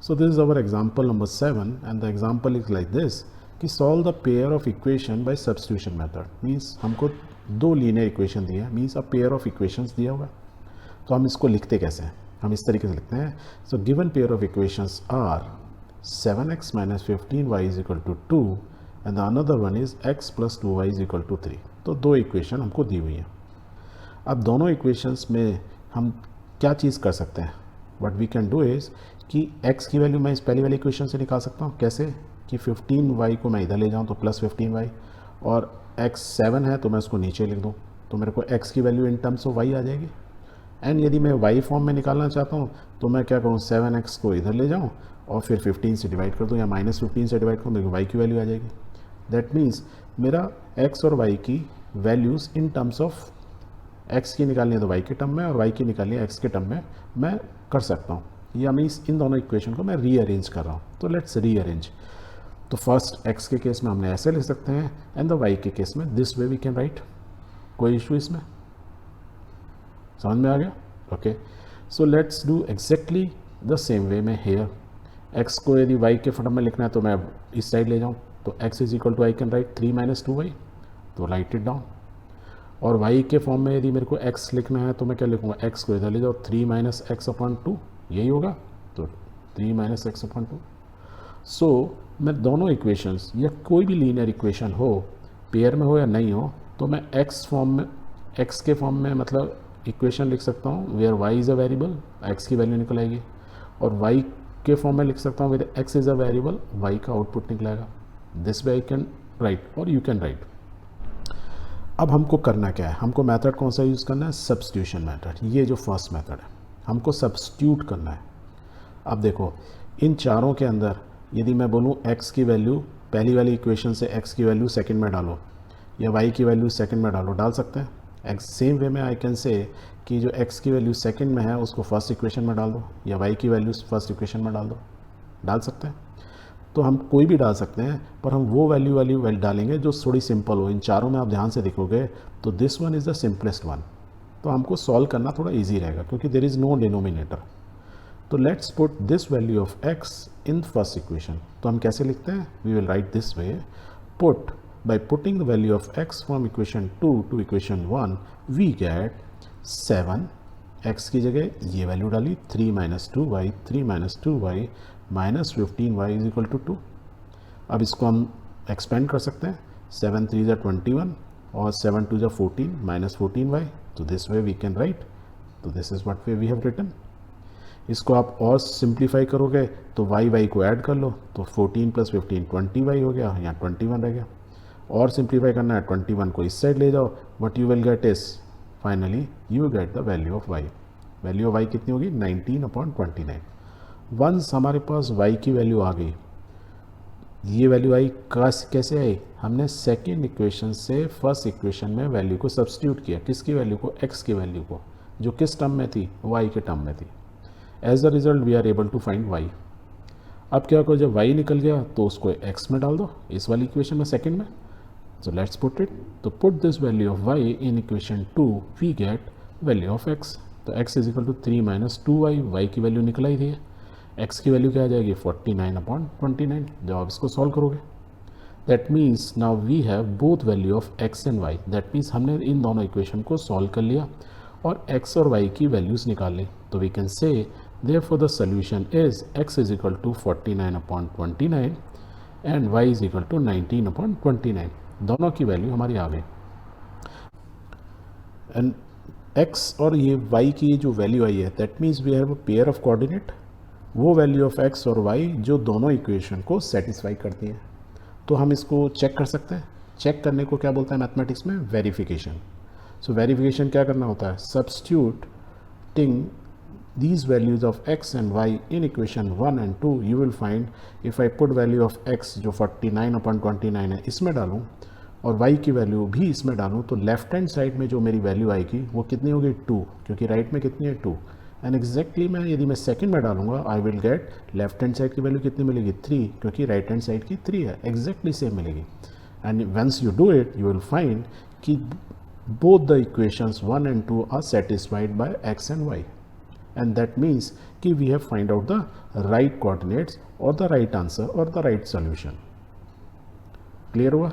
So this is our example number 7 and the example is like this कि solve the pair of equation by substitution method. Means हमको दो linear equation दिए हैं, means a pair of equations दिया हुआ है. तो हम इसको लिखते कैसे हैं? हम इस तरीके से लिखते हैं. So given pair of equations are 7x minus 15y is equal to 2 and the another one is x plus 2y is equal to 3. तो दो इक्वेशन हमको दी हुई हैं. अब दोनों इक्वेशंस में हम क्या चीज़ कर सकते हैं? What we can do is कि x की वैल्यू मैं इस पहली वाली इक्वेशन से निकाल सकता हूँ. कैसे? कि 15y को मैं इधर ले जाऊँ तो प्लस 15y, और x 7 है तो मैं उसको नीचे लिख दूँ, तो मेरे को x की value in terms of y आ जाएगी. एंड यदि मैं y फॉर्म में निकालना चाहता हूँ तो मैं क्या करूँ, 7x को इधर ले जाऊँ और फिर 15 से डिवाइड कर दूँ या -15 से डिवाइड करूँ, मेरे को y की वैल्यू आ जाएगी. दैट मीन्स मेरा x और y की values in terms of x की निकालनी है तो y के टर्म में और y की निकालनी है x के टर्म में मैं कर सकता हूँ. या मीन्स इन दोनों इक्वेशन को मैं रीअरेंज कर रहा हूँ. तो लेट्स रीअरेंज. तो फर्स्ट x के केस में हमने ऐसे लिख सकते हैं एंड द y के केस में this way we can write. कोई इशू इसमें? समझ में आ गया? Okay. So let's do exactly the same way में हेयर. x को यदि y के फॉर्म में लिखना है तो मैं इस साइड ले जाऊँ तो x is equal to I can write 3 - 2y, तो राइट इट डाउन. और y के फॉर्म में यदि मेरे को x लिखना है तो मैं क्या लिखूँगा, x को इधर ले जाओ 3 - x/2, यही होगा. तो 3 - x/2. सो मैं दोनों इक्वेशंस या कोई भी लीनियर इक्वेशन हो, पेयर में हो या नहीं हो, तो मैं x फॉर्म में, x के फॉर्म में मतलब इक्वेशन लिख सकता हूँ where y is a variable, x की वैल्यू निकल आएगी. और y के फॉर्म में लिख सकता हूँ where x is a variable, y का आउटपुट निकलेगा. This way I can write और यू कैन राइट. अब हमको करना क्या है? हमको मेथड कौन सा यूज़ करना है? Substitution method. ये जो फर्स्ट मेथड है, हमको सब्स्टिट्यूट करना है. अब देखो, इन चारों के अंदर यदि मैं बोलूँ x की वैल्यू पहली वाली इक्वेशन से x की वैल्यू सेकंड में डालो या y की वैल्यू सेकंड में डालो, डाल सकते हैं. x सेम वे में आई कैन से कि जो x की वैल्यू सेकंड में है उसको फर्स्ट इक्वेशन में डाल दो या y की वैल्यू फर्स्ट इक्वेशन में डाल दो, डाल सकते हैं. तो हम कोई भी डाल सकते हैं, पर हम वो वैल्यू वाली डालेंगे जो थोड़ी सिंपल हो. इन चारों में आप ध्यान से देखोगे तो this one is the simplest one. तो हमको सॉल्व करना थोड़ा इजी रहेगा क्योंकि देयर इज़ नो डिनोमिनेटर. तो let's put this value of x in first equation. तो हम कैसे लिखते हैं? We will write this way. Put by putting the value of x from equation 2 to equation 1 we get 7. x की जगह ये value डाली 3 - 2y, 3 - 2y -15y is equal to 2. अब इसको हम एक्सपेंड कर सकते हैं. 7 3 = 21 और 7 2 = 14 -14y. तो this way we can write. तो this is what way we have written. इसको आप और सिंप्लीफाई करोगे तो y को ऐड कर लो तो 14 + 15 20y हो गया, यहाँ 21 रह गया. और सिंप्लीफाई करना है 21 को इस साइड ले जाओ. What you will get is finally you get the value of y. Value of y कितनी होगी? 19/29. वंस हमारे पास y की वैल्यू आ गई, ये वैल्यू आई कैसे आई? हमने सेकेंड इक्वेशन से फर्स्ट इक्वेशन में वैल्यू को सब्स्टिट्यूट किया. किसकी वैल्यू को? x की वैल्यू को, जो किस टर्म में थी? y के टर्म में थी. As a result we are able to find y. अब क्या करो, जब y निकल गया तो उसको x में डाल दो, इस वाली इक्वेशन में सेकेंड में. So let's put it. तो put this value of y in equation 2 we get value of x. तो x is equal to 3 - 2y, y की वैल्यू निकल आई थी. x की वैल्यू क्या आ जाएगी? 49/29 जब आप इसको सॉल्व करोगे. That means now we have both value of x and y. That means हमने इन दोनों इक्वेशन को सॉल्व कर लिया और x और y की वैल्यूज़ निकाल ली. तो we can say therefore the solution is x is equal to 49/29 and y is equal to 19/29. दोनों की वैल्यू हमारी आ गई. एंड x और ये y की जो वैल्यू आई है that means we have a pair of coordinate. वो वैल्यू ऑफ x और y जो दोनों इक्वेशन को सेटिस्फाई करती है. तो हम इसको चेक कर सकते हैं. चेक करने को क्या बोलता है मैथमेटिक्स में? वेरिफिकेशन. सो वेरिफिकेशन क्या करना होता है? Substituting these values of x and y in equation 1 and 2 you will find if I put value of x जो 49/29 है इसमें डालूँ और y की वैल्यू भी इसमें डालूँ तो लेफ्ट हैंड साइड में जो मेरी वैल्यू आएगी वो कितनी होगी? 2, क्योंकि राइट में कितनी है? 2. एंड एग्जैक्टली मैं यदि मैं सेकंड में डालूंगा I will get left hand side की वैल्यू कितनी मिलेगी? 3, क्योंकि राइट हैंड साइड की 3 है. एग्जैक्टली सेम मिलेगी. And once you do it you will find कि both the equations 1 and 2 are satisfied by x and y. And that means कि we have find out the right coordinates और the right answer और the right solution. Clear हुआ?